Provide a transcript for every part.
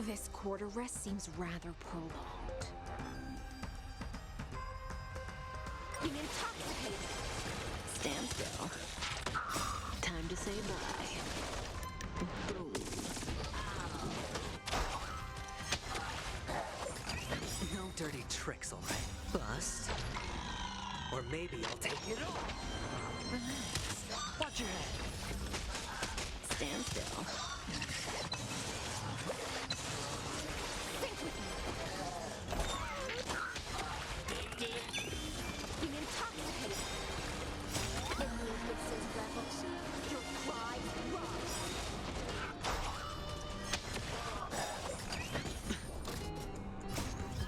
This quarter rest seems rather prolonged. Being intoxicated. Stand still. Time to say bye. Boom. No dirty tricks, all right? Bust. Or maybe I'll take it all. Relax. Watch your head. Stand still. Think with me. Being intoxicated. Beneath this revelation, your pride rocks.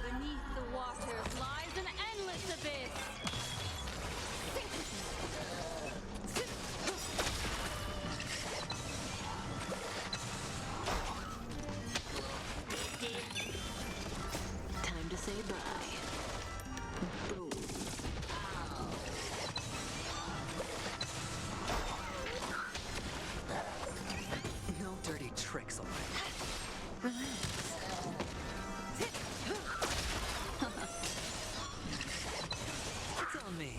Beneath the waters lies an endless abyss. Think with me. Time to say bye. Boom. No dirty tricks, all right? Relax. It's on me.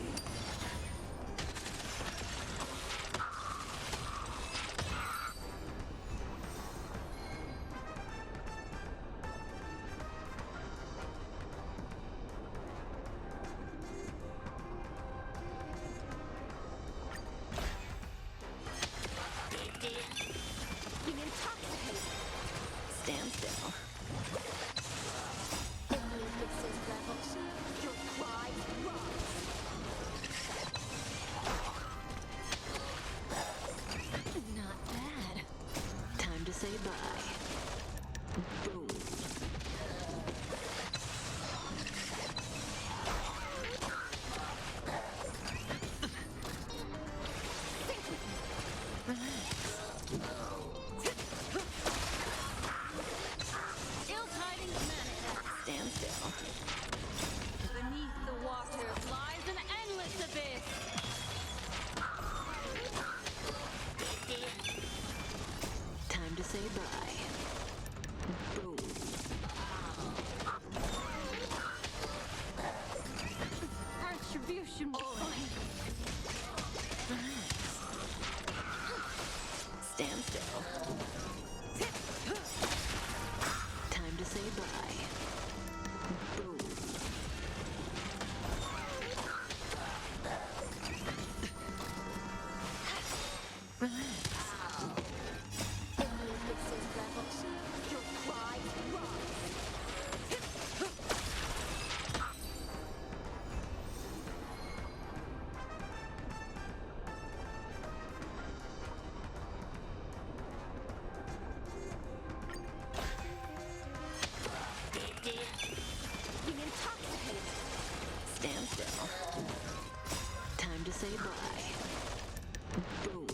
Being intoxicated. Stand still. Beneath this revelation, your pride rocks. Not bad. Time to say bye. Boom. Think with me. Relax. Ill tidings manifest. Stand still. Beneath the waters lies an endless abyss. Time to say bye. Boom. Retribution will find you. Relax. Stand still. Time to say bye. Boom. Relax. Beneath this revelation, your pride rocks. Being intoxicated. Stand still. Time to say bye. Boom.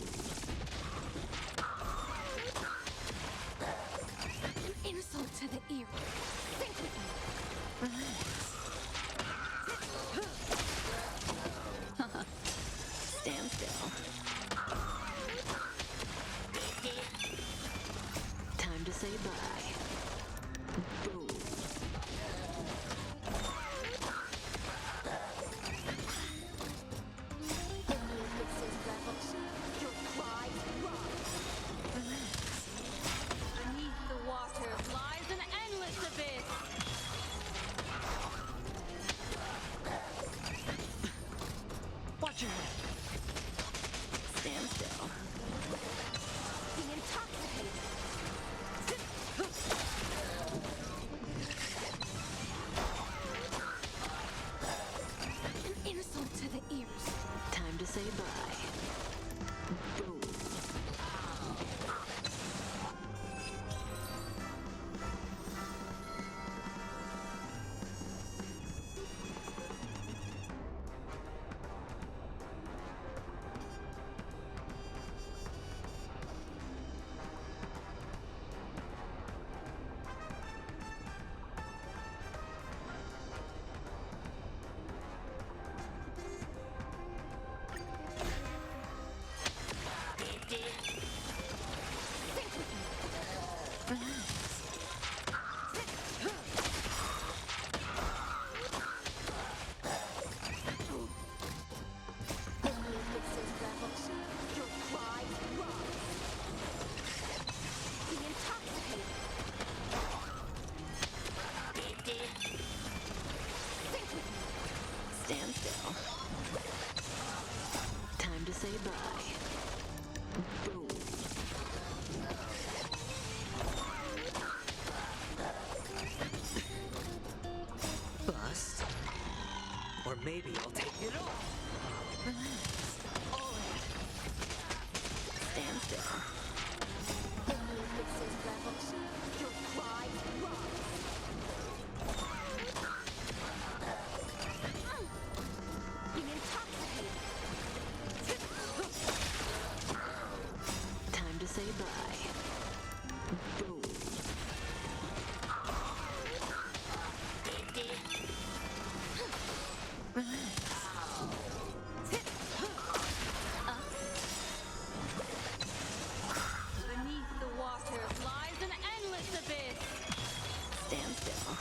An insult to the ear. Think with me. Relax. Stand still. Time to say bye. Boom. Beneath this revelation, your pride rocks. Relax. Beneath the waters lies an endless abyss. Watch your head. Stand still. Being intoxicated. maybe I'll take it off. Relax. All in. Stand still. Only this is revolution. Your pride rise. Intoxicating. Time to say bye. Boom. Relax. Beneath the water lies an endless abyss. Stand still.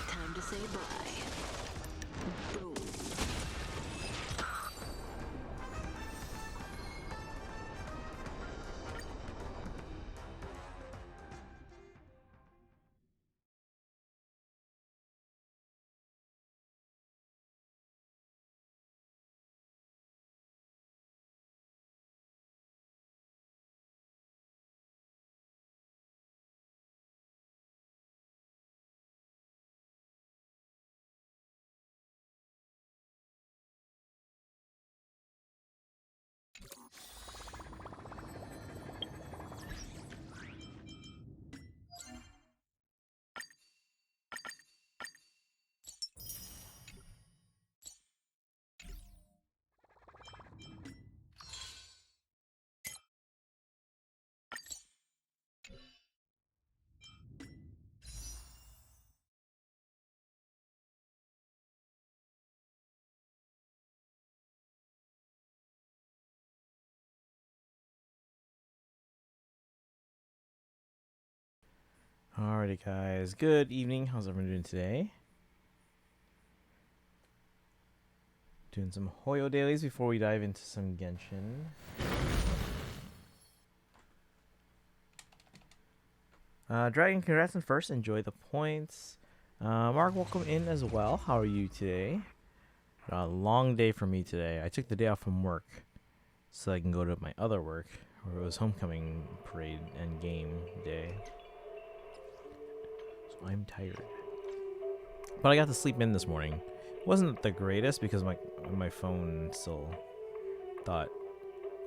Time to say bye. Boom. Alrighty, guys. Good evening. How's everyone doing today? Doing some Hoyo dailies before we dive into some Genshin. Dragon, congrats on first. Enjoy the points. Mark, welcome in as well. How are you today? A long day for me today. I took the day off from work so I can go to my other work, where it was homecoming parade and game day. So I'm tired. But I got to sleep in this morning. It wasn't the greatest because my phone still thought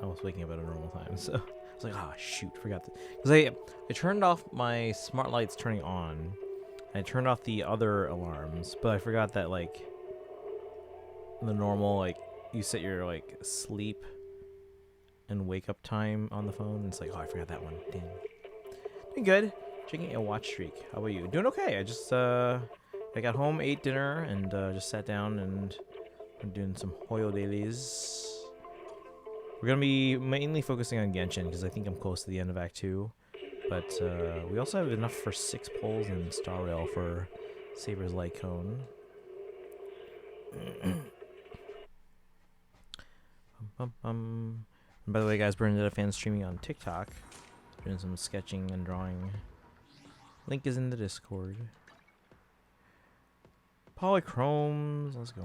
I was waking up at a normal time. So I was like, ah, shoot, forgot to. Because I turned off my smart lights turning on. And I turned off the other alarms, but I forgot that like the normal you set your sleep and wake up time on the phone. And it's like, oh, I forgot that one. Damn. Doing good. Checking a watch streak. How about you? Doing okay. I just I got home, ate dinner, and just sat down and I'm doing some Hoyo dailies. We're gonna be mainly focusing on Genshin because I think I'm close to the end of Act 2. But we also have enough for 6 poles in Star Rail for Saber's Light Cone. And by the way, guys, Bernadetta fan streaming on TikTok, doing some sketching and drawing. Link is in the Discord. Polychromes, let's go.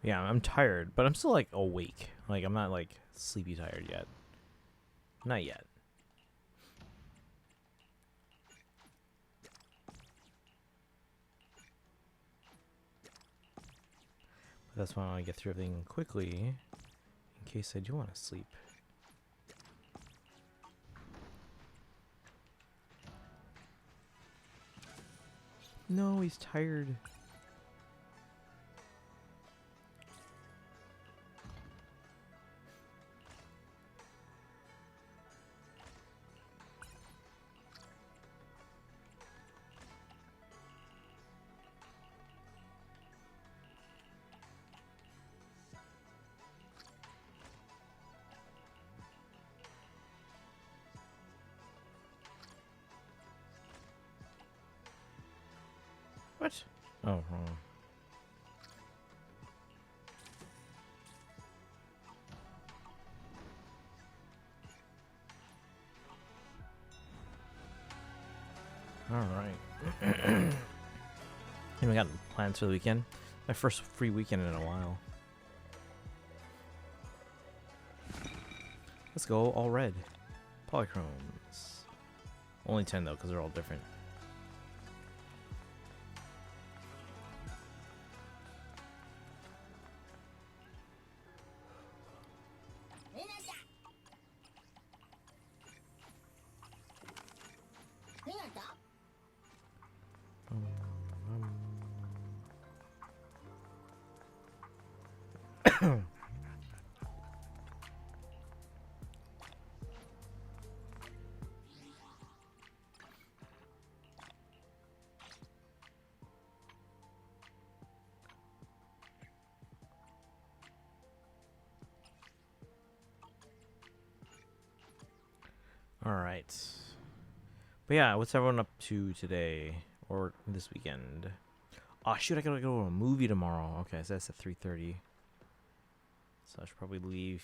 Yeah, I'm tired, but I'm still awake. I'm not sleepy tired yet. Not yet. But that's why I want to get through everything quickly in case I do want to sleep. No, he's tired. What? Oh, wrong. Alright. And we got plans for the weekend. My first free weekend in a while. Let's go all red. Polychromes. Only 10 though, because they're all different. All right. But yeah, what's everyone up to today or this weekend? Oh shoot, I gotta go to a movie tomorrow. Okay, so that's at 3:30. So I should probably leave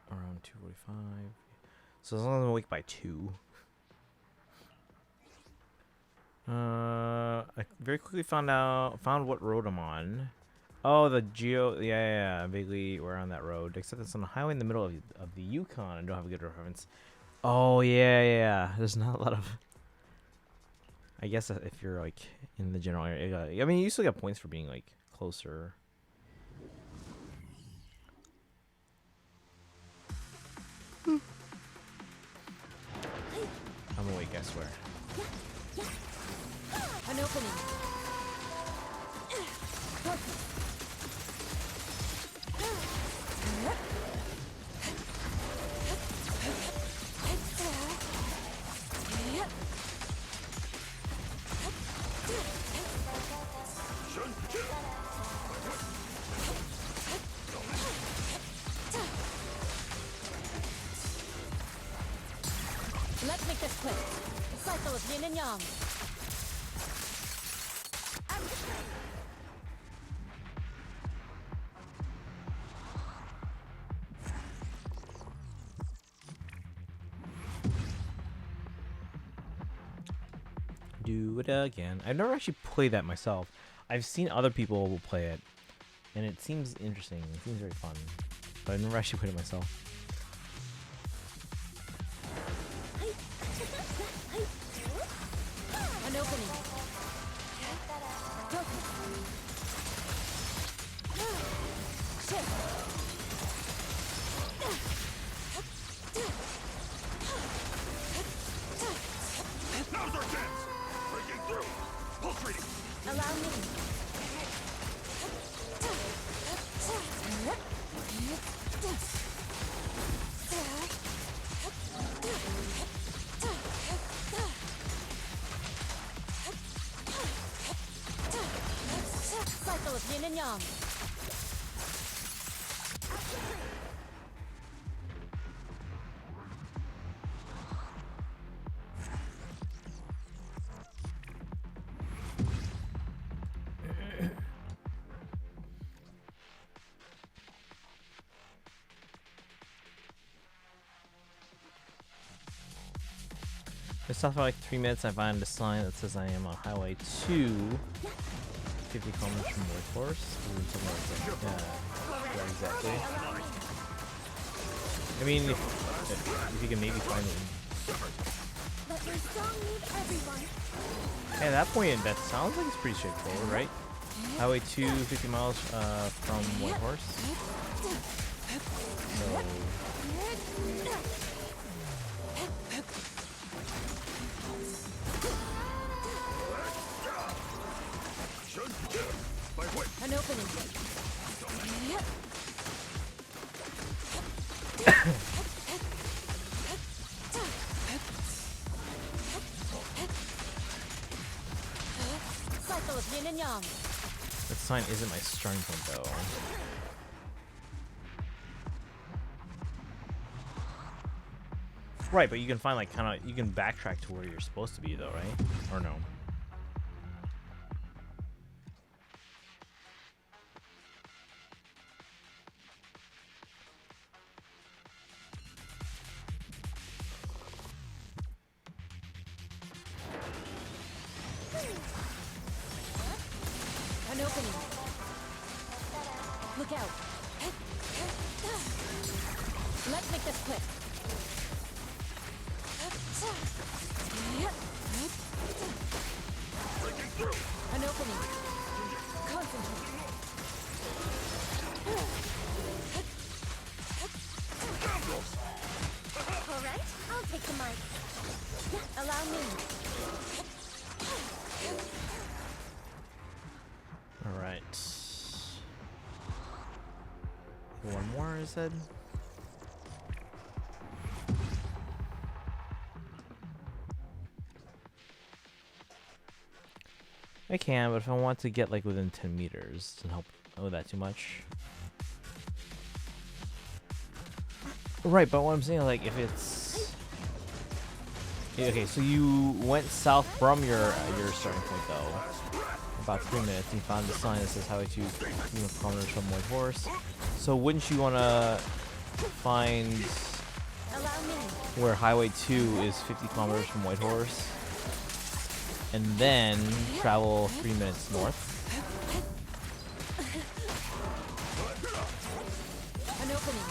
around 2:45. So as long as I'm awake by 2. I very quickly found what road I'm on. Oh, the yeah, I'm vaguely we're on that road. Except it's on a highway in the middle of the Yukon. I don't have a good reference. Oh yeah. There's not a lot of. I guess if you're like in the general area, I mean, you still get points for being like closer. I'm awake, I swear. An opening. Let's make this quick. Cycle of yin and yang. Do it again. I've never actually played that myself. I've seen other people will play it, and it seems interesting. It seems very fun, but I've never actually played it myself. An opening. Shift. Now's our chance! Breaking through! Pulsating! Allow me. Cycle of yin and yang. I stopped for like 3 minutes. I find a sign that says I am on Highway 2, 50 kilometers from Whitehorse. Yeah, exactly. I mean, if you can maybe find it. Let your song move everyone. At that point, that sounds like it's pretty straightforward, right? Highway 2, 50 miles from Whitehorse. So. An opening. Cycle of yin and yang. That sign isn't my starting point though. Right, but you can find like you can backtrack to where you're supposed to be though, right? Or no? An opening. Look out. Let's make this quick. Breaking through! An opening. Concentrate. Scoundrels! All right, I'll take the mic. Allow me. All right. One more, I said. I can, but if I want to get like within 10 meters, doesn't help with that too much. Right, but what I'm saying, like, if it's Okay, so you went south from your starting point though. About 3 minutes, and you found the sign that says Highway 2 kilometers from White Horse. So wouldn't you want to find where Highway 2 is 50 kilometers from White Horse, and then travel 3 minutes north? An opening.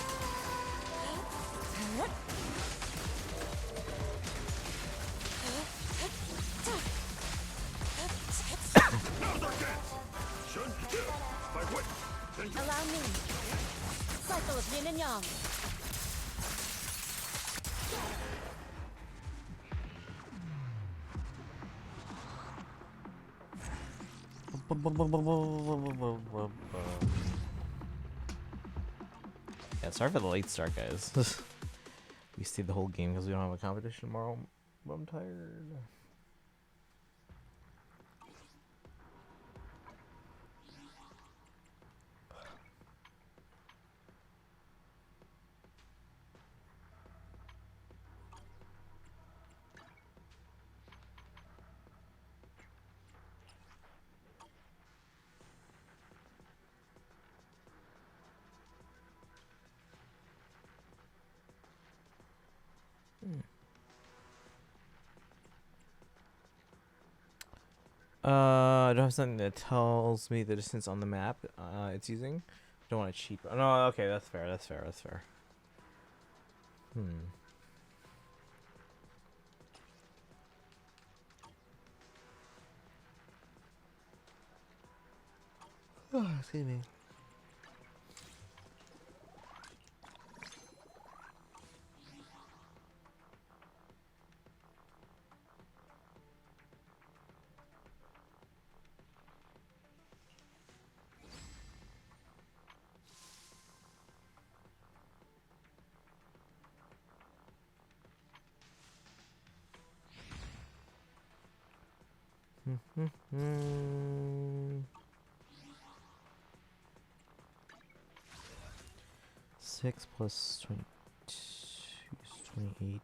Now's our chance! Shun, my whip! Then you Allow me. Cycle of yin and yang. Yeah, sorry for the late start, guys. We stayed the whole game because we don't have a competition tomorrow. But I'm tired. I don't have something that tells me the distance on the map it's using. Don't want to cheat. Oh, no, okay, that's fair. That's fair. That's fair. Oh, excuse me. Six plus 22 is 28.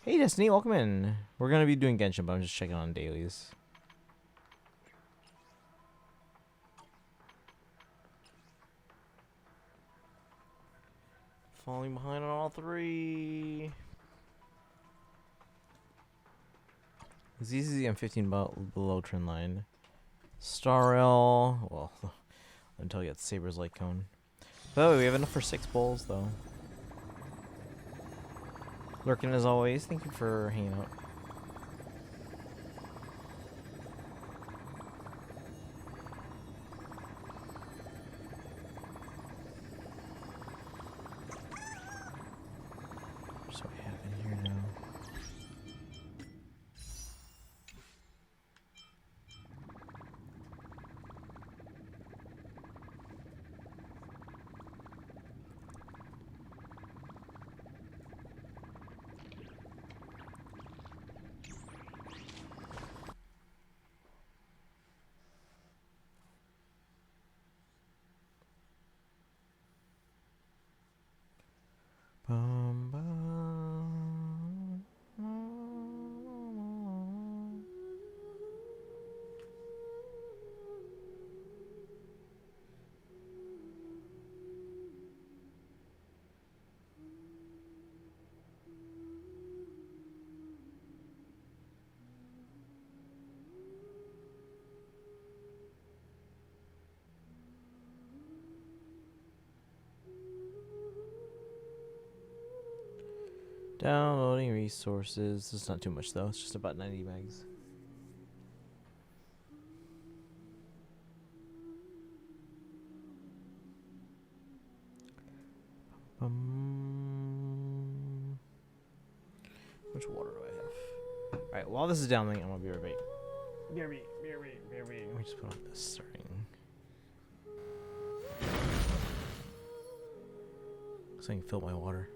Hey Destiny, welcome in. We're gonna be doing Genshin, but I'm just checking on dailies. Falling behind on all three. ZZ, I'm 15 below trend line. Starrel, well, until you get Saber's Light Cone. Oh, we have enough for 6 bowls, though. Lurking as always. Thank you for hanging out. So we have in here now. Bum, bum, Downloading resources. It's not too much though. It's just about 90 megs. Which water do I have? Alright, while this is downloading, I'm gonna be right back. Let me just put on this starting. So I can fill my water.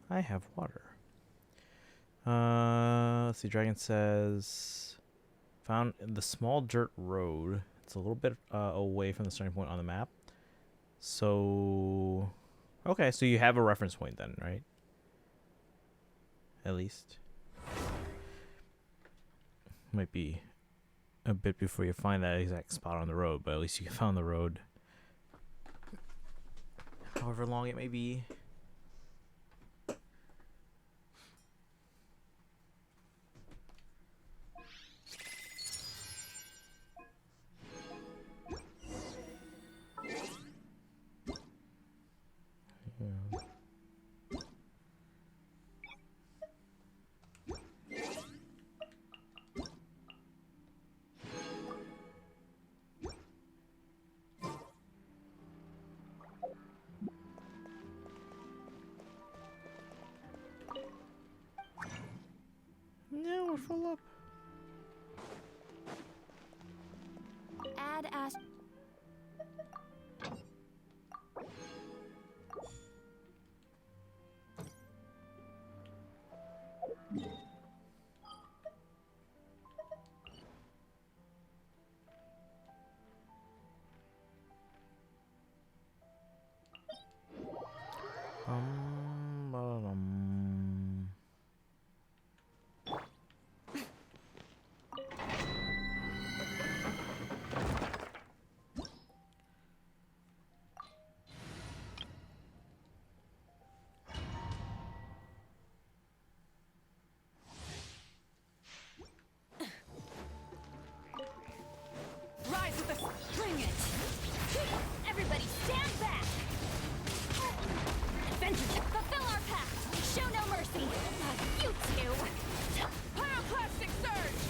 I have water. Let's see. Dragon says found the small dirt road. It's a little bit away from the starting point on the map. So, okay, so you have a reference point then, right? At least. Might be a bit before you find that exact spot on the road, but at least you found the road. However long it may be. Yeah. No, we're full up. Add Ash. Um. Rise with the Bring it! Everybody stand back! Adventure, fulfill our pact! Show no mercy! You two! pyroclastic surge.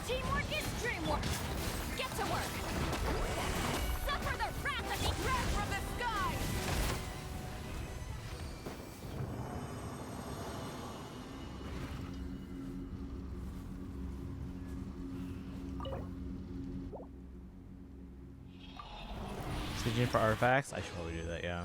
Teamwork is dreamwork! Get to work! Suffer the wrath of the Wrath from the sky. Searching for artifacts? I should probably do that, yeah.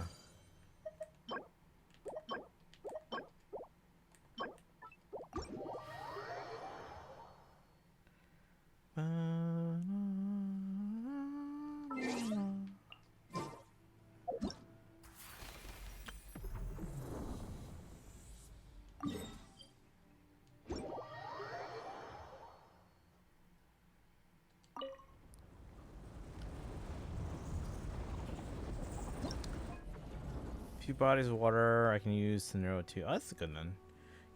Few bodies of water I can use to narrow it to. Oh, that's good then.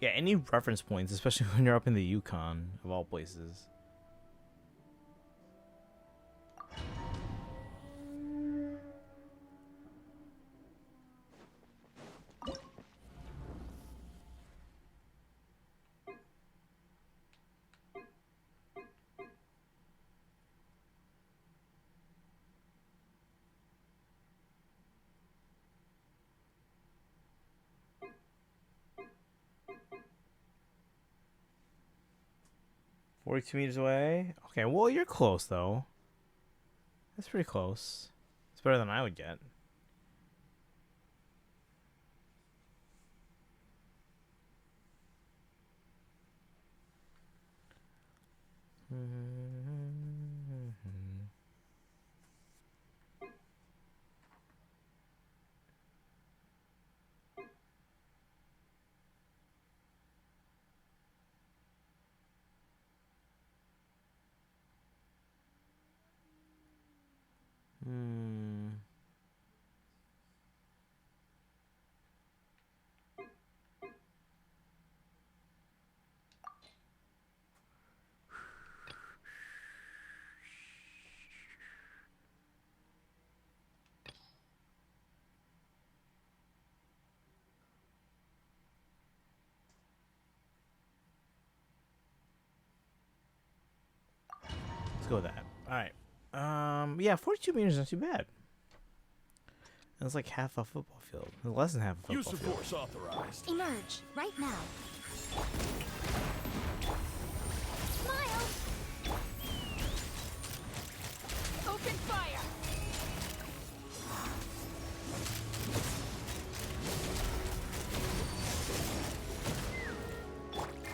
Yeah, any reference points, especially when you're up in the Yukon, of all places. $42 meters away. Okay, well, you're close, though. That's pretty close. It's better than I would get. Let's go with that. All right. Yeah, 42 meters is not too bad. That's like half a football field. Less than half a Use football of field. force authorized. Emerge right now. Smile. Open fire!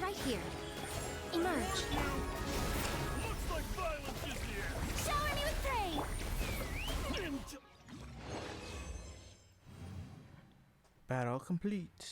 Right here. Emerge. Looks like violence is here. Shower me with praise. Battle complete.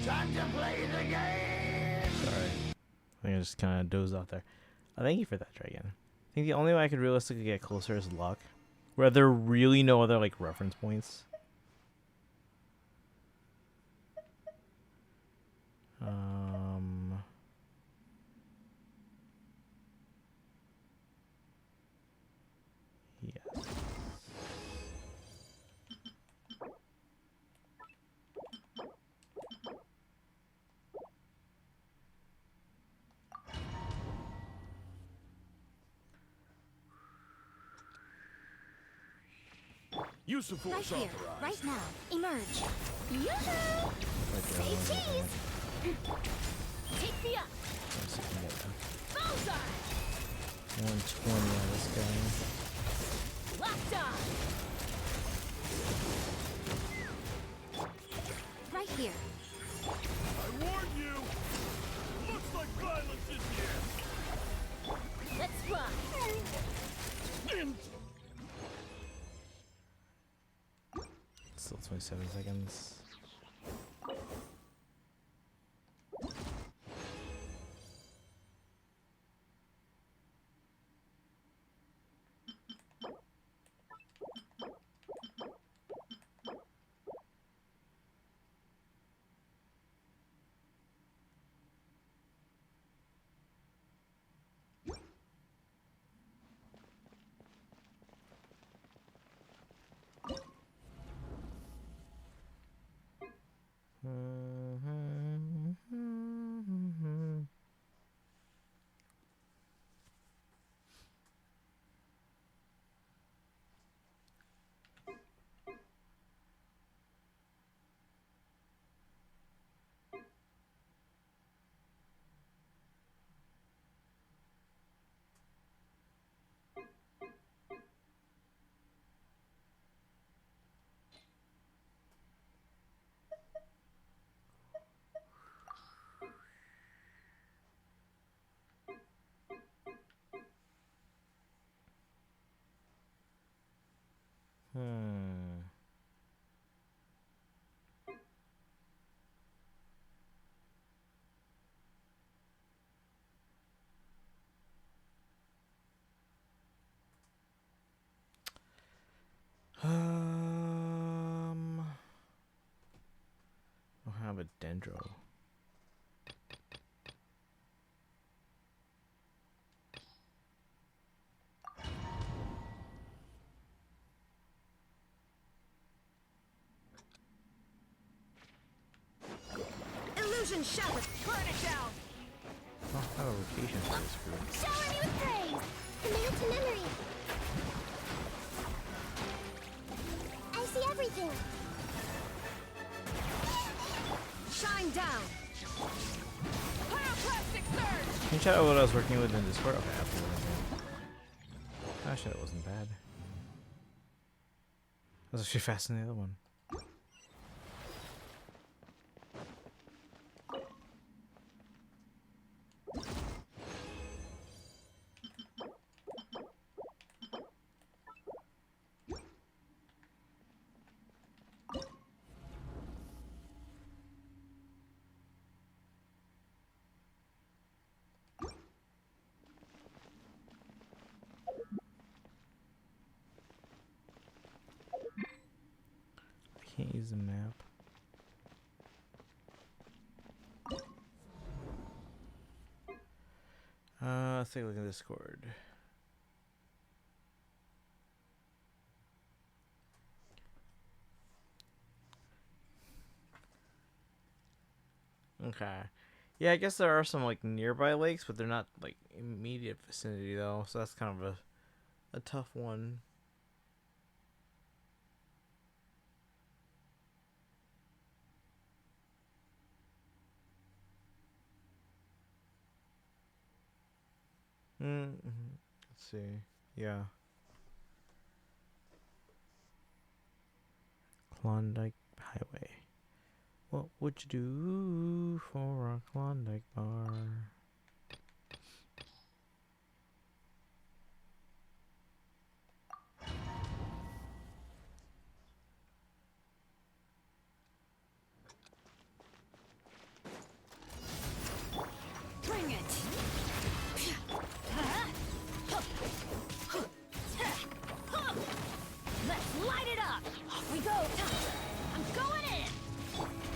Time to play the game. Sorry. I think I just kind of dozed off there. Thank you for that, Dragon. I think the only way I could realistically get closer is luck. Where there are really no other like reference points. Yes. Use of Right force here. authorized. Right now. Emerge. Yoo-hoo! Like the other Say ones, I cheese. think. Take the up! Let's see if we can get Bullseye! 120 on this guy. Locked on! Right here. I warn you. Looks like violence is here. Let's run! Still 27 seconds. I'll have a dendro. Illusion shattered. Burn it down! Oh, I have a rotation for this group. Shower me with praise. Commit it to memory. I see everything. Shine down. Pyroclastic surge! Can you check out what I was working with in Discord? Okay, absolutely. Actually, that wasn't bad. That was actually faster than the other one. is a map. Let's take a look at Discord. Okay. Yeah, I guess there are some like nearby lakes, but they're not like immediate vicinity though, so that's kind of a tough one. Let's see. Yeah. Klondike Highway. What would you do for a Klondike bar? Bring it! Let's light it up! Off we go! I'm going in!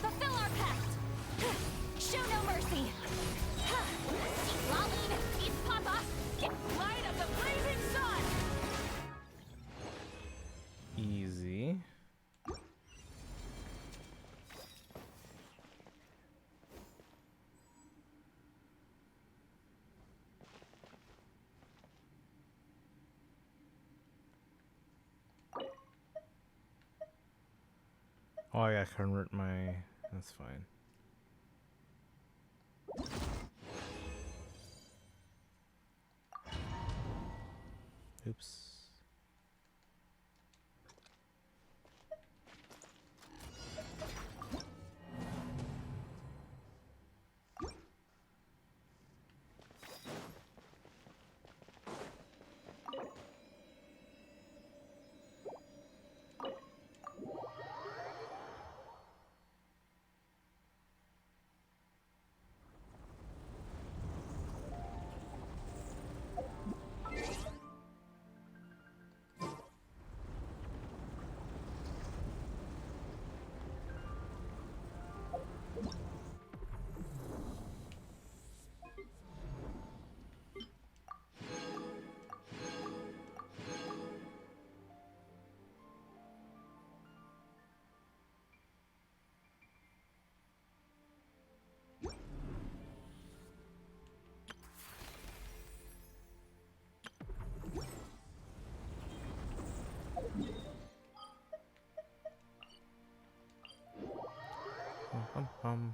Fulfill our pact! Show no mercy! Eat Laline, eat Papa, get light of the blazing sun! Easy. Oh, I gotta convert my... That's fine. Oops.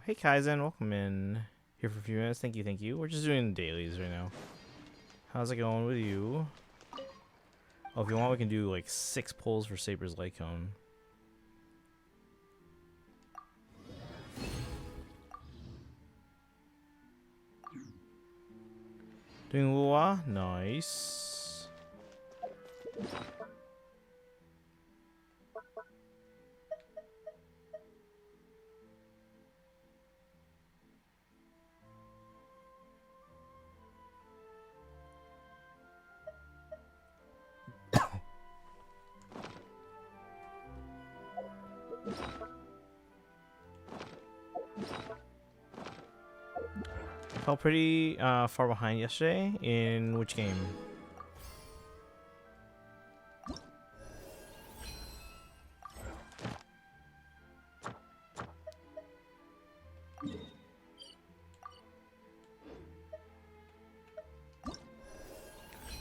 Hey Kaizen, welcome in. Here for a few minutes. Thank you, thank you. We're just doing dailies right now. How's it going with you? Oh, if you want, we can do like 6 pulls for Saber's Light Cone. Doing Lua? Nice. Fell pretty far behind yesterday. In which game?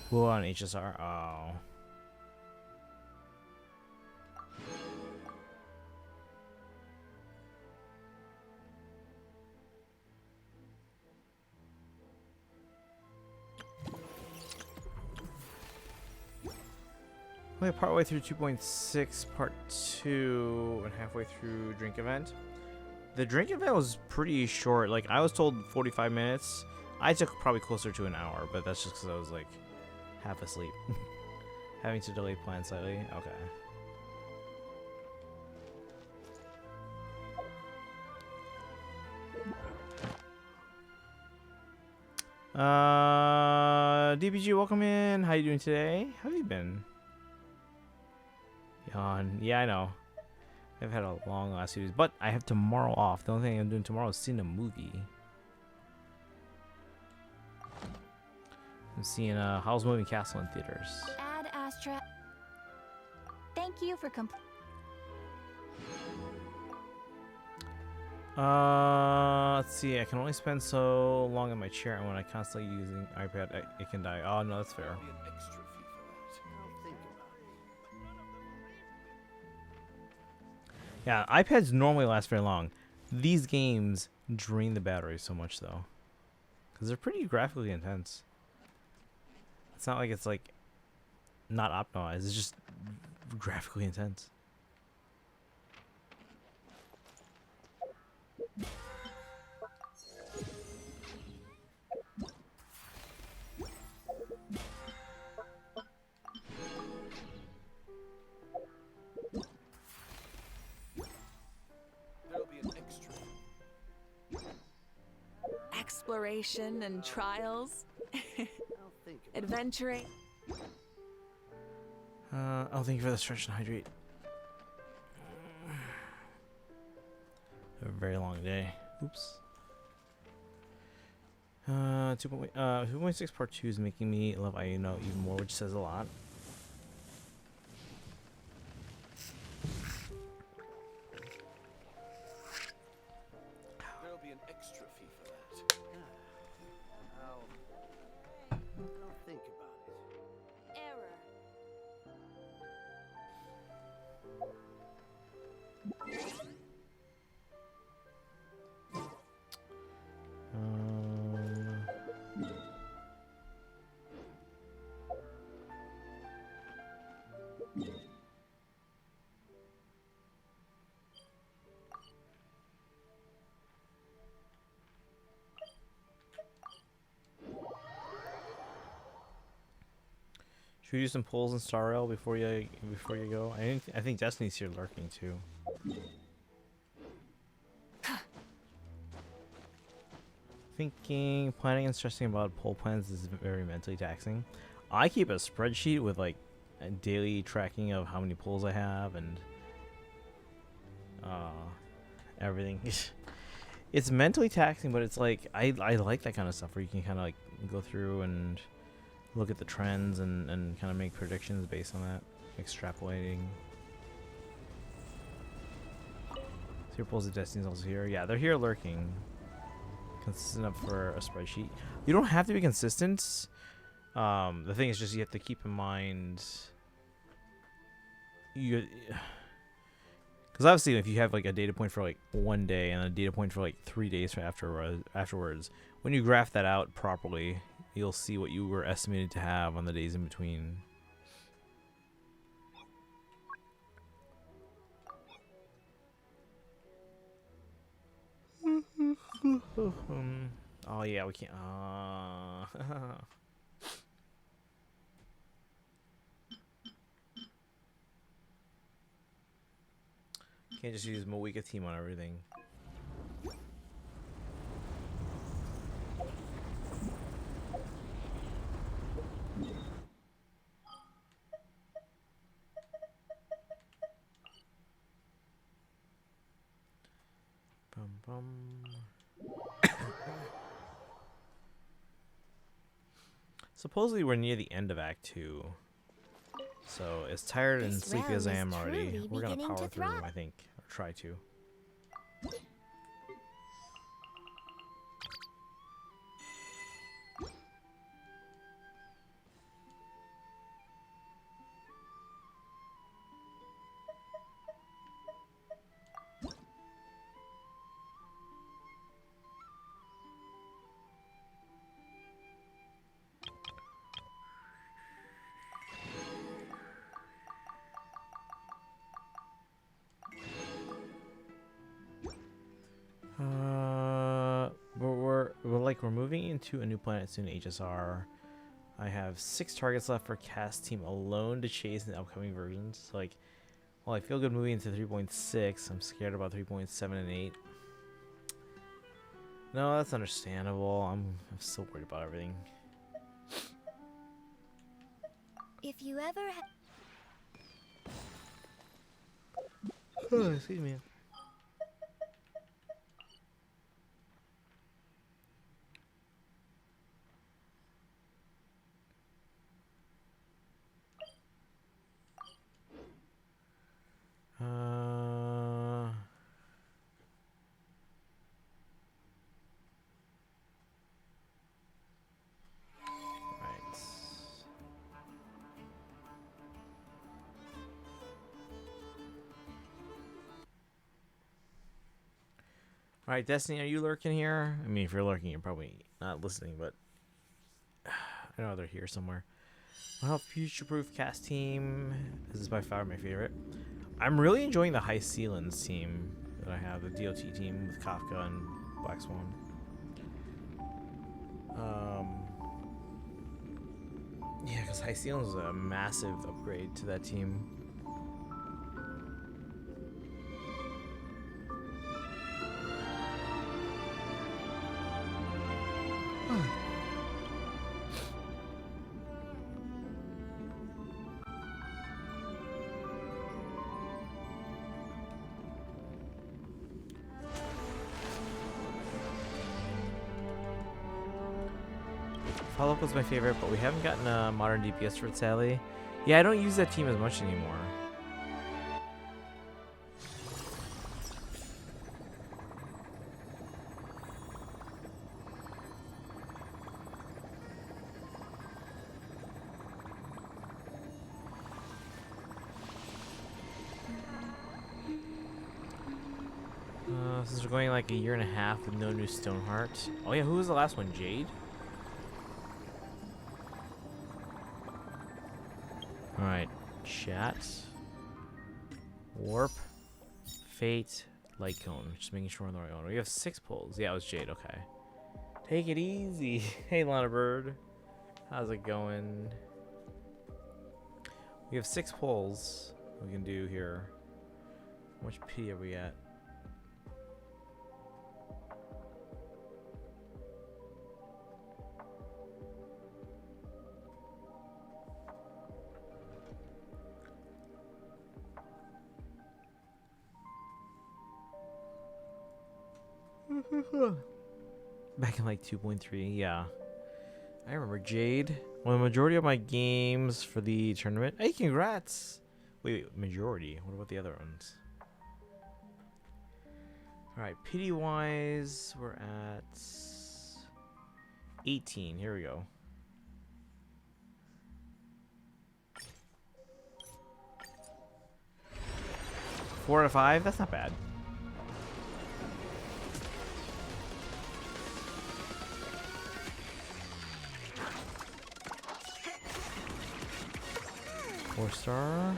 Whoa, on HSR. Oh. Only partway through 2.6 part 2 and halfway through drink event. The drink event was pretty short. Like I was told 45 minutes. I took probably closer to an hour, but that's just because I was like half asleep. Having to delay plan slightly. Okay. DPG, welcome in. How you doing today? How have you been? Yawn. Yeah, I know. I've had a long last few days, but I have tomorrow off. The only thing I'm doing tomorrow is seeing a movie. I'm seeing Howl's Moving Castle in theaters. Ad Astra. Thank you for Let's see. I can only spend so long in my chair, and when I constantly using iPad, it can die. Oh no, that's fair. Be an extra fee for that. I'll think about it. Yeah, iPads normally last very long. These games drain the battery so much though, because they're pretty graphically intense. It's not like it's like not optimized. It's just graphically intense. There'll be an extra. Exploration and trials, I'll think about adventuring. Oh, thank you for the stretch and hydrate. A very long day. Oops. 2.6 part 2 is making me love Ayano even more, which says a lot. There'll be an extra fee for that. I'll think about it. Error. Should we do some polls in Star Rail before you go? I think Destiny's here lurking too. Thinking, planning, and stressing about poll plans is very mentally taxing. I keep a spreadsheet with like a daily tracking of how many polls I have and everything. It's mentally taxing, but it's like I like that kind of stuff where you can kind of like go through and look at the trends and kind of make predictions based on that, extrapolating. So your polls of Destiny's also here. Yeah, they're here lurking. Consistent up for a spreadsheet. You don't have to be consistent. The thing is just you have to keep in mind you, because obviously if you have like a data point for like 1 day and a data point for like 3 days afterwards, when you graph that out properly, you'll see what you were estimated to have on the days in between. Oh yeah, we can't. Can't just use Moeka team on everything. Bum bum. Supposedly we're near the end of Act 2. So as tired and This sleepy as I realm am is already, truly we're gonna beginning power to through, thrive. I think. Or try to. We're moving into a new planet soon, HSR. I have 6 targets left for cast team alone to chase in the upcoming versions. So like, well, I feel good moving into 3.6. I'm scared about 3.7 and 8. No, that's understandable. I'm still worried about everything. If you ever Excuse me. Right. All right, Destiny, are you lurking here? I mean, if you're lurking, you're probably not listening, but I know they're here somewhere. Well, future-proof cast team. This is by far my favorite. I'm really enjoying the High Sealans team that I have, the DOT team with Kafka and Black Swan. Yeah, because High Sealans is a massive upgrade to that team. Follow-up was my favorite, but we haven't gotten a modern DPS for it, sadly. Yeah, I don't use that team as much anymore. Since we're going like a year and a half with no new Stoneheart. Oh yeah, who was the last one? Jade? Alright, chat. Warp. Fate. Light Cone. Just making sure we're on the right one. We have 6 pulls. Yeah, it was Jade, okay. Take it easy. Hey, Lana Bird. How's it going? We have 6 pulls we can do here. How much P are we at? Back in like 2.3, yeah. I remember Jade. Well, the majority of my games for the tournament. Hey, congrats! Wait, majority. What about the other ones? Alright, pity wise, we're at 18. Here we go. Four out of 5? That's not bad. Four-star.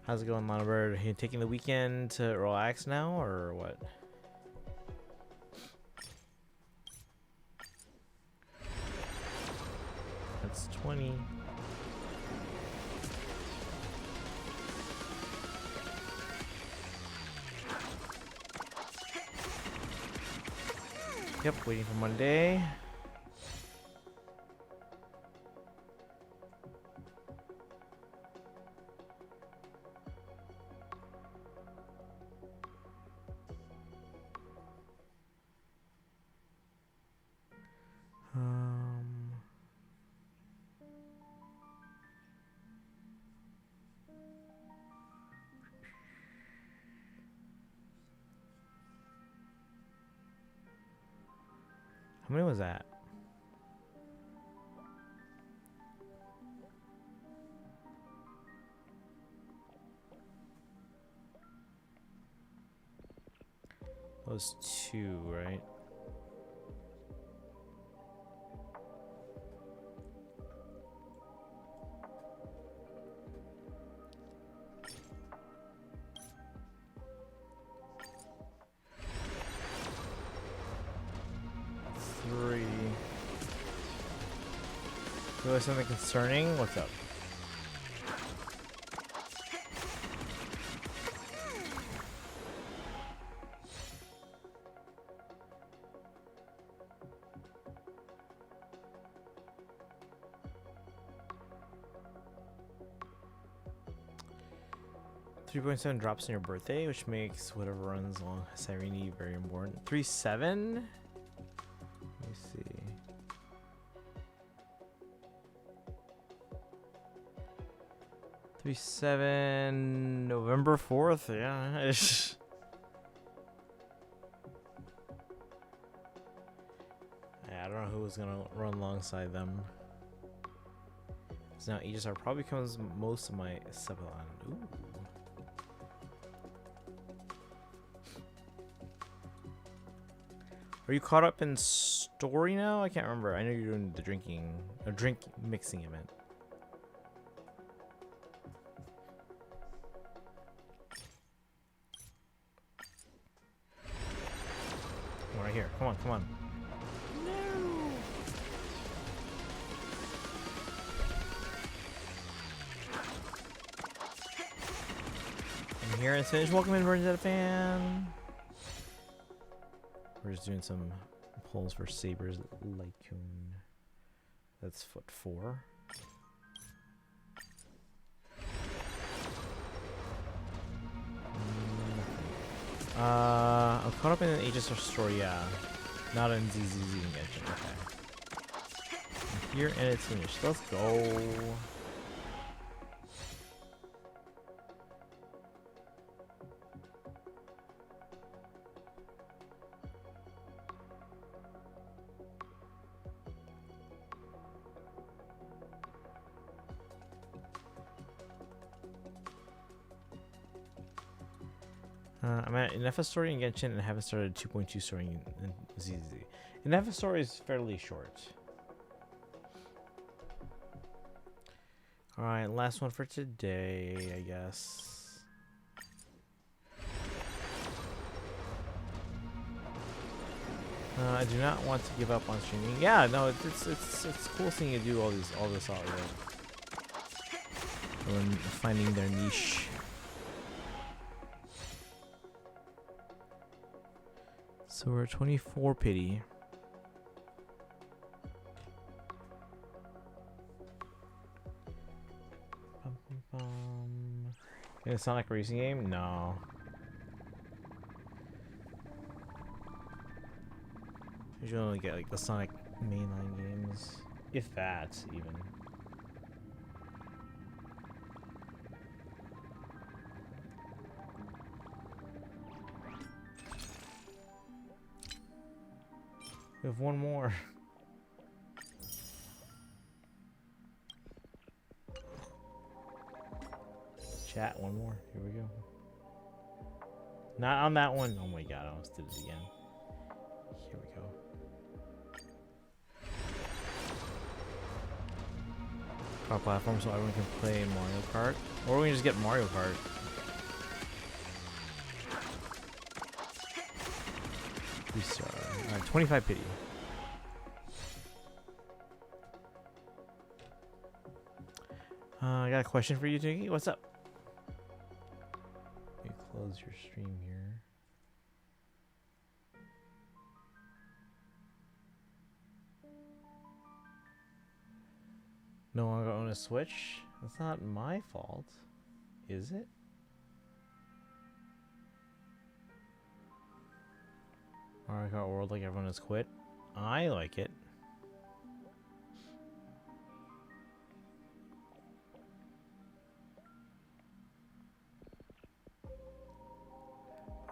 How's it going, Lana Bird? Are you taking the weekend to relax now, or what? That's 20. Yep, waiting for Monday. How many was that? That was 2, right? Really something concerning? What's up? 3.7 drops on your birthday, which makes whatever runs along Cyrene very important. 3.7? Let me see. November 4th, yeah. Yeah, I don't know who was gonna run alongside them. So now Aegisar probably becomes most of my Cebalon. Ooh. Are you caught up in story now? I can't remember. I know you're doing the drink mixing event. Right here. Come on, come on. I'm here and finish. Welcome in, Virgin fan. We're just doing some pulls for Saber's Lycoon. That's foot 4. I'm caught up in an Aegisar story, yeah. Not in ZZZ and Genshin. Okay. I'm here and it's finished. Let's go. I'm at an FS story in Genshin and I haven't started 2.2 story in ZZ. An FS story is fairly short. Alright, last one for today, I guess. I do not want to give up on streaming. Yeah, no, it's cool seeing you do all this artwork. When finding their niche. So we're at 24 pity. In a Sonic racing game? No. Usually only get like the Sonic mainline games. If that, even. We have one more. Chat, one more. Here we go. Not on that one. Oh my god, I almost did it again. Here we go. Cross platform so everyone can play Mario Kart. Or we can just get Mario Kart. Restart. Alright, 25 pity. I got a question for you, Tiggy. What's up? Let me close your stream here. No longer own a Switch? That's not my fault, is it? Mario Kart World like everyone has quit. I like it.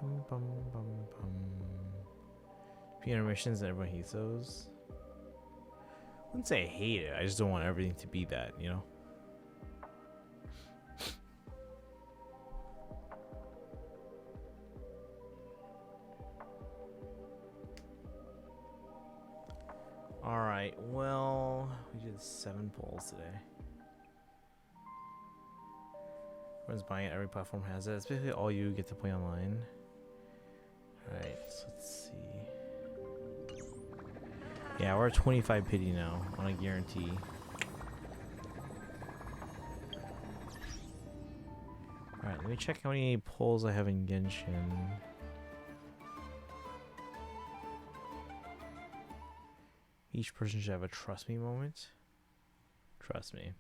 Bum, bum, bum, bum. Intermissions and everyone hates those. I wouldn't say I hate it. I just don't want everything to be that, you know? Alright, well, we did 7 polls today. Everyone's buying it, every platform has it. It's basically all you get to play online. Alright, so let's see. Yeah, we're at 25 pity now on a guarantee. Alright, let me check how many polls I have in Genshin. Each person should have a trust me moment. Trust me.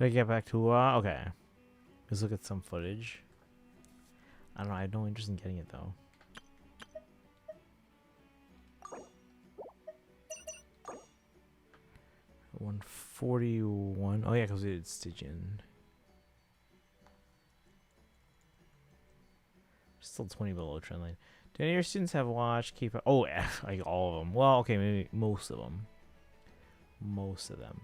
Should I get back to okay. Let's look at some footage. I don't know, I have no interest in getting it though. $141. Oh yeah, because we did Stygian. Still 20 below trend line. Do any of your students have watched Keep Up? Oh, yeah, like all of them. Well, okay, maybe most of them. Most of them.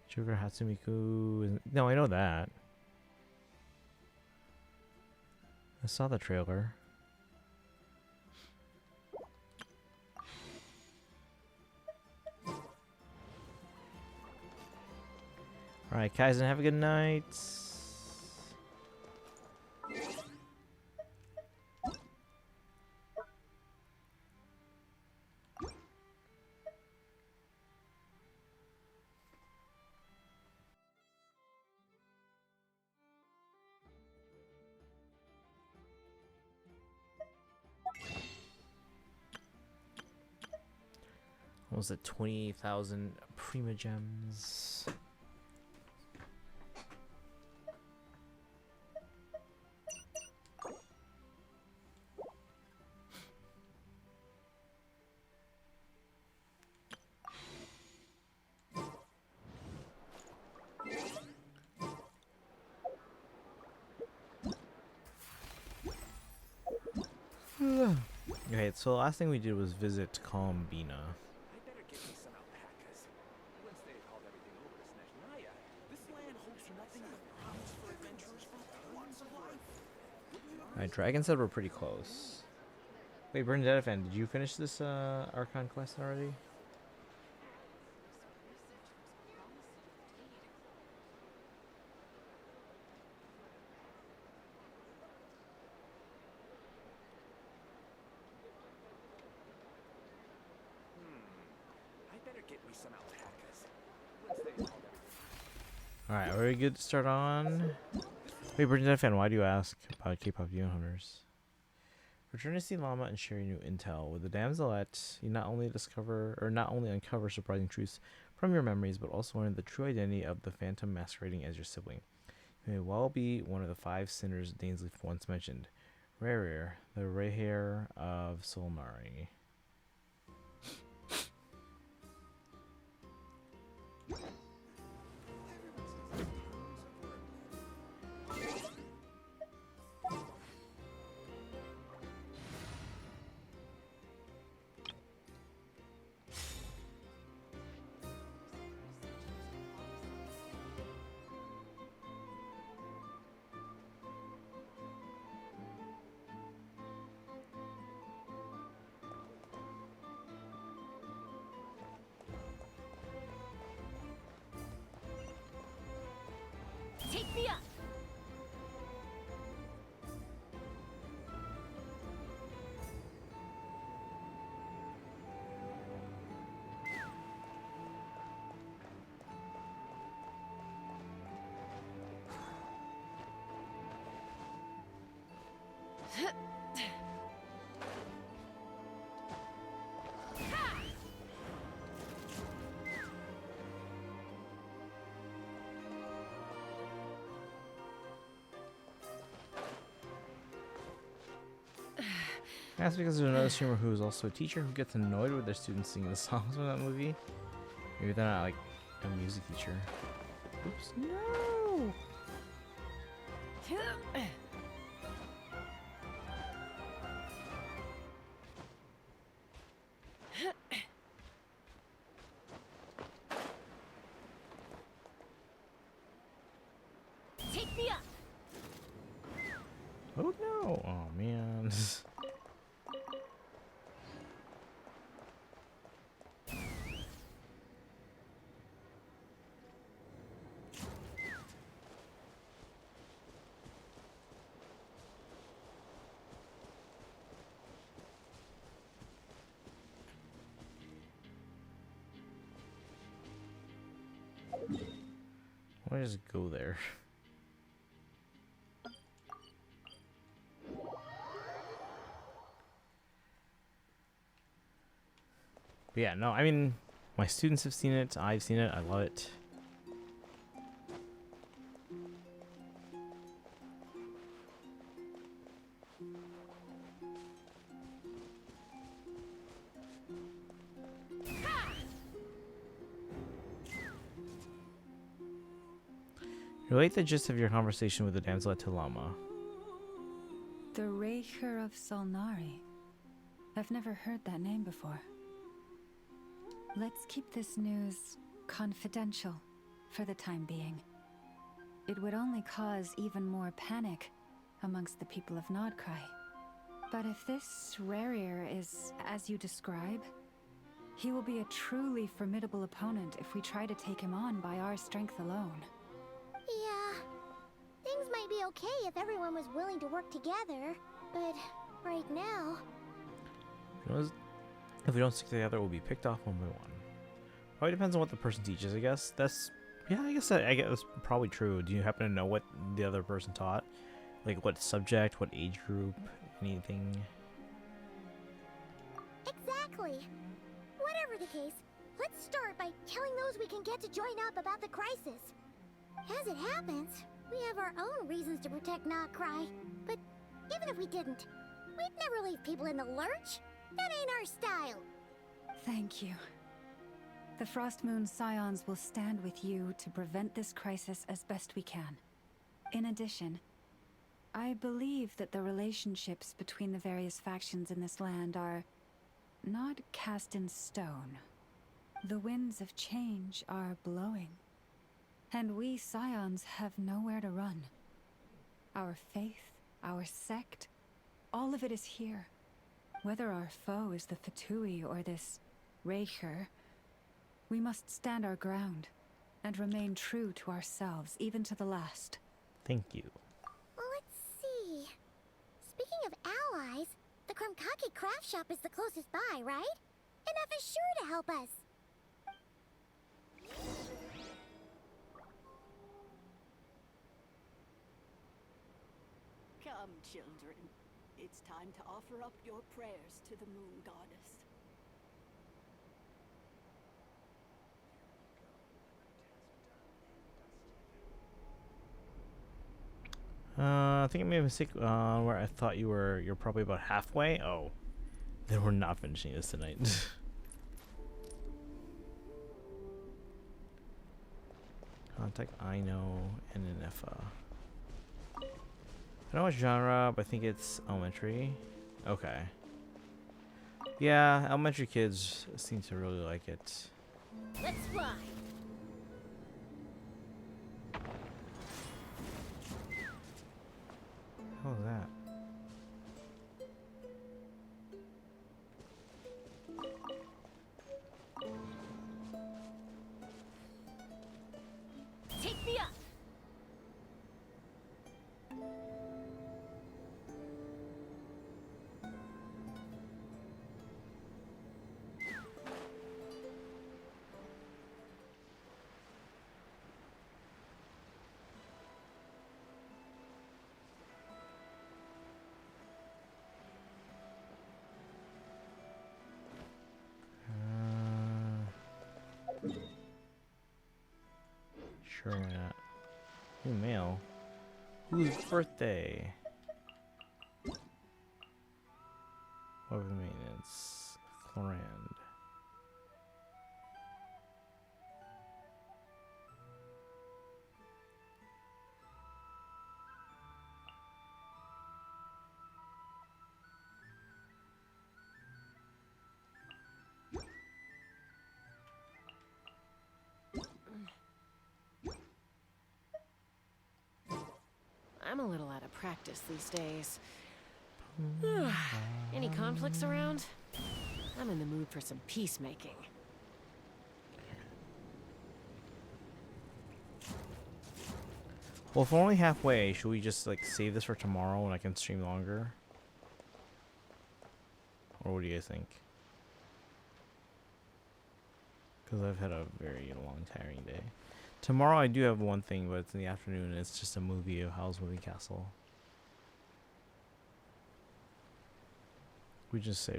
Sugar Hatsumiku. No, I know that. I saw the trailer. Alright, Kaizen, have a good night. Almost at 20,000 Prima Gems. Okay, so the last thing we did was visit Columbina. I better get me some alpacas. Once they hauled everything over to Snezhnaya, this land holds nothing but promise for adventurers for once of life. Alright, Dragon said we're pretty close. Wait, Bernadette fan, did you finish this Archon quest already? I better get me some alpacas. Once they hauled everything. Alright, are we good to start on? Wait, Bernadette fan, why do you ask about K-pop Demon Hunters? Return to see Llama and share your new intel. With the Damselette, you not only uncover surprising truths from your memories, but also learn the true identity of the Phantom masquerading as your sibling. You may well be one of the 5 sinners Dainsleif once mentioned. Rare, the Rayhair of Solmari. Take me up! That's because there's another streamer who is also a teacher who gets annoyed with their students singing the songs from that movie. Maybe they're not like a music teacher. Oops, no! Take me up! Oh no! Oh man. Why don't I just go there? But yeah, no, I mean, My students have seen it. I've seen it. I love it. Relate the gist of your conversation with the damsel at Tulama. The Raker of Solnari. I've never heard that name before. Let's keep this news confidential for the time being. It would only cause even more panic amongst the people of Nodkrai. But if this Rarir is as you describe, he will be a truly formidable opponent if we try to take him on by our strength alone. Yeah. Things might be okay if everyone was willing to work together, but right now... If we don't stick together, we'll be picked off one by one. Probably depends on what the person teaches, I guess. I guess that's probably true. Do you happen to know what the other person taught? Like what subject, what age group, anything? Exactly. Whatever the case, let's start by telling those we can get to join up about the crisis. As it happens, we have our own reasons to protect Krai. But even if we didn't, we'd never leave people in the lurch. That ain't our style. Thank you. The Frost Moon Scions will stand with you to prevent this crisis as best we can. In addition, I believe that the relationships between the various factions in this land are not cast in stone. The winds of change are blowing, and we Scions have nowhere to run. Our faith, our sect, all of it is here. Whether our foe is the Fatui or this Raker, we must stand our ground and remain true to ourselves, even to the last. Thank you. Let's see. Speaking of allies, the Krumkake craft shop is the closest by, right? Enough is sure to help us. Come, children. It's time to offer up your prayers to the moon goddess. I think I made a mistake where I thought you're probably about halfway. Oh, then we're not finishing this tonight. Contact Ino and Inefa. I don't know what genre, but I think it's elementary. Okay. Yeah, elementary kids seem to really like it. Let's fly. What was that? Take me up. Sure, why not? New mail. Whose birthday? Weapon maintenance. Chlorand. I'm a little out of practice these days. Any conflicts around? I'm in the mood for some peacemaking. Well, if we're only halfway, should we just like save this for tomorrow and I can stream longer? Or what do you guys think? Because I've had a very long, tiring day. Tomorrow I do have one thing, but it's in the afternoon and it's just a movie of Howl's Moving Castle. We can just say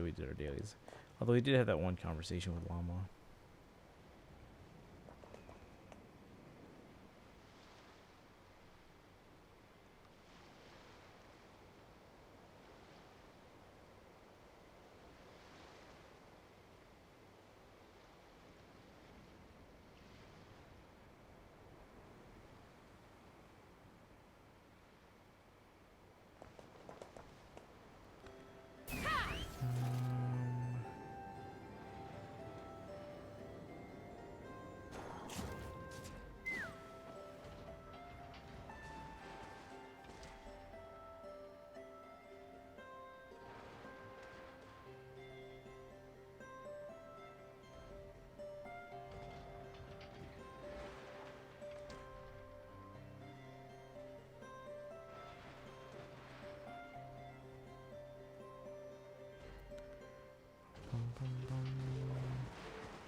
we did our dailies. Although we did have that one conversation with Llama.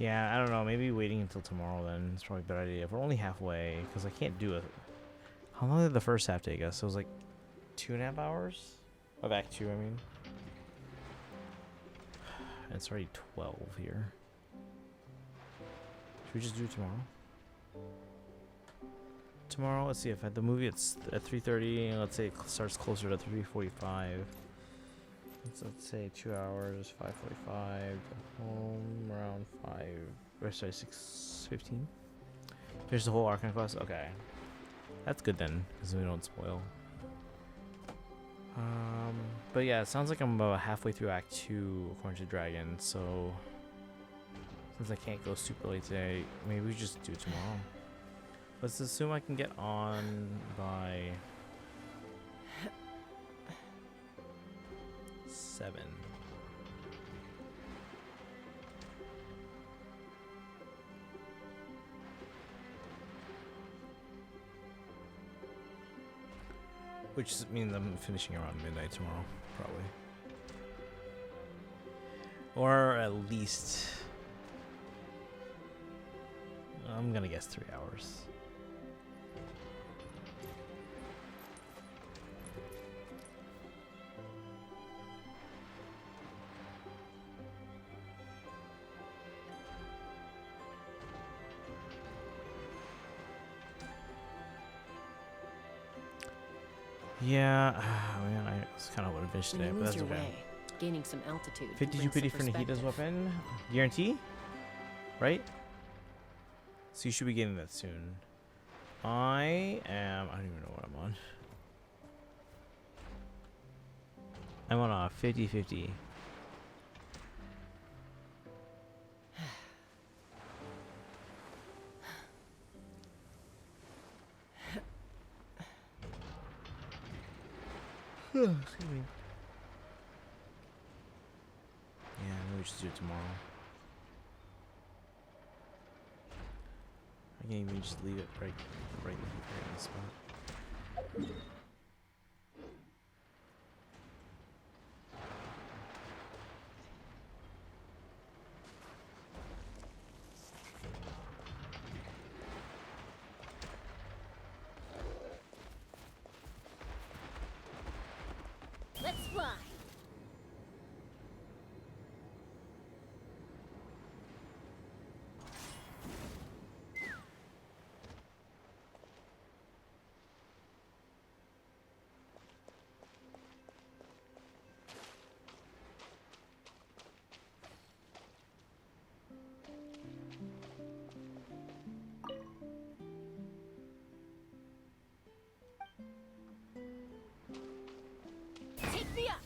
Yeah, I don't know. Maybe waiting until tomorrow then. It's probably a better idea. If we're only halfway, because I can't do it. How long did the first half take us? So it was like 2.5 hours? Of Act 2, I mean. And it's already 12 here. Should we just do it tomorrow? Tomorrow, let's see, if at the movie it's at 3:30, and let's say it starts closer to 3:45. Let's say 2 hours, 5:45, home around 5, or sorry, 6:15. Finish the whole Arcane quest? Okay. That's good then, because we don't spoil. But yeah, it sounds like I'm about halfway through Act 2 according to Dragon, so since I can't go super late today, maybe we just do it tomorrow. Let's assume I can get on by 7. Which means I'm finishing around midnight tomorrow, probably. Or at least, I'm gonna guess 3 hours. Yeah, man, I kind of would have finished today, When you but lose that's your okay. way, gaining some altitude. 52 pity for Nahita's weapon. Guarantee? Right? So you should be getting that soon. I don't even know what I'm on. I'm on a 50-50. Excuse me. Yeah, maybe we should do it tomorrow. I can't even just leave it right in the spot. Let's fly. Take me up.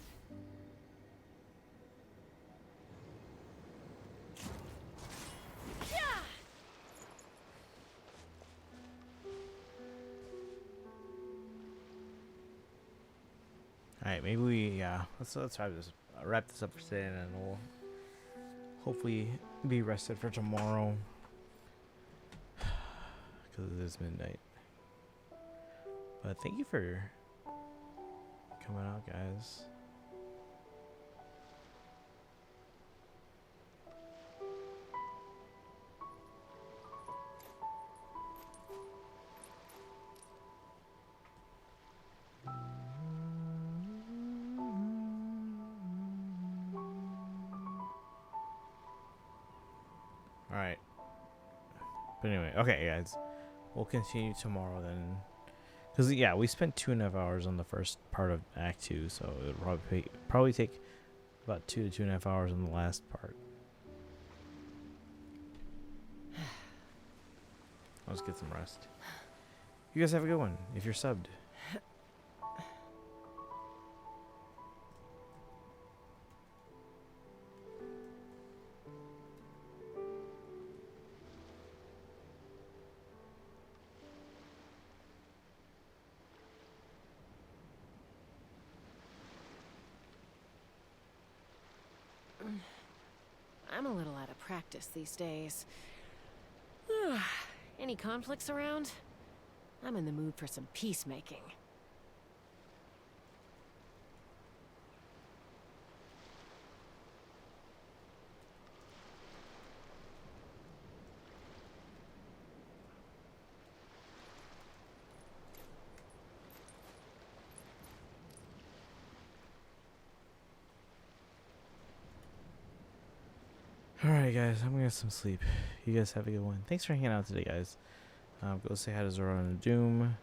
All right, maybe we let's wrap this up for today, and then we'll hopefully be rested for tomorrow because it is midnight. But thank you for coming out, guys. All right. But anyway, okay, guys. We'll continue tomorrow then. Because, yeah, we spent 2.5 hours on the first part of Act 2, so it'll probably take about 2 to 2.5 hours on the last part. Let's get some rest. You guys have a good one, if you're subbed. I'm a little out of practice these days. Any conflicts around? I'm in the mood for some peacemaking. Alright, guys, I'm gonna get some sleep. You guys have a good one. Thanks for hanging out today, guys. Go say hi to Zora and Doom.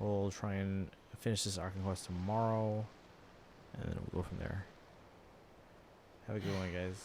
We'll try and finish this Arkham quest tomorrow, and then we'll go from there. Have a good one, guys.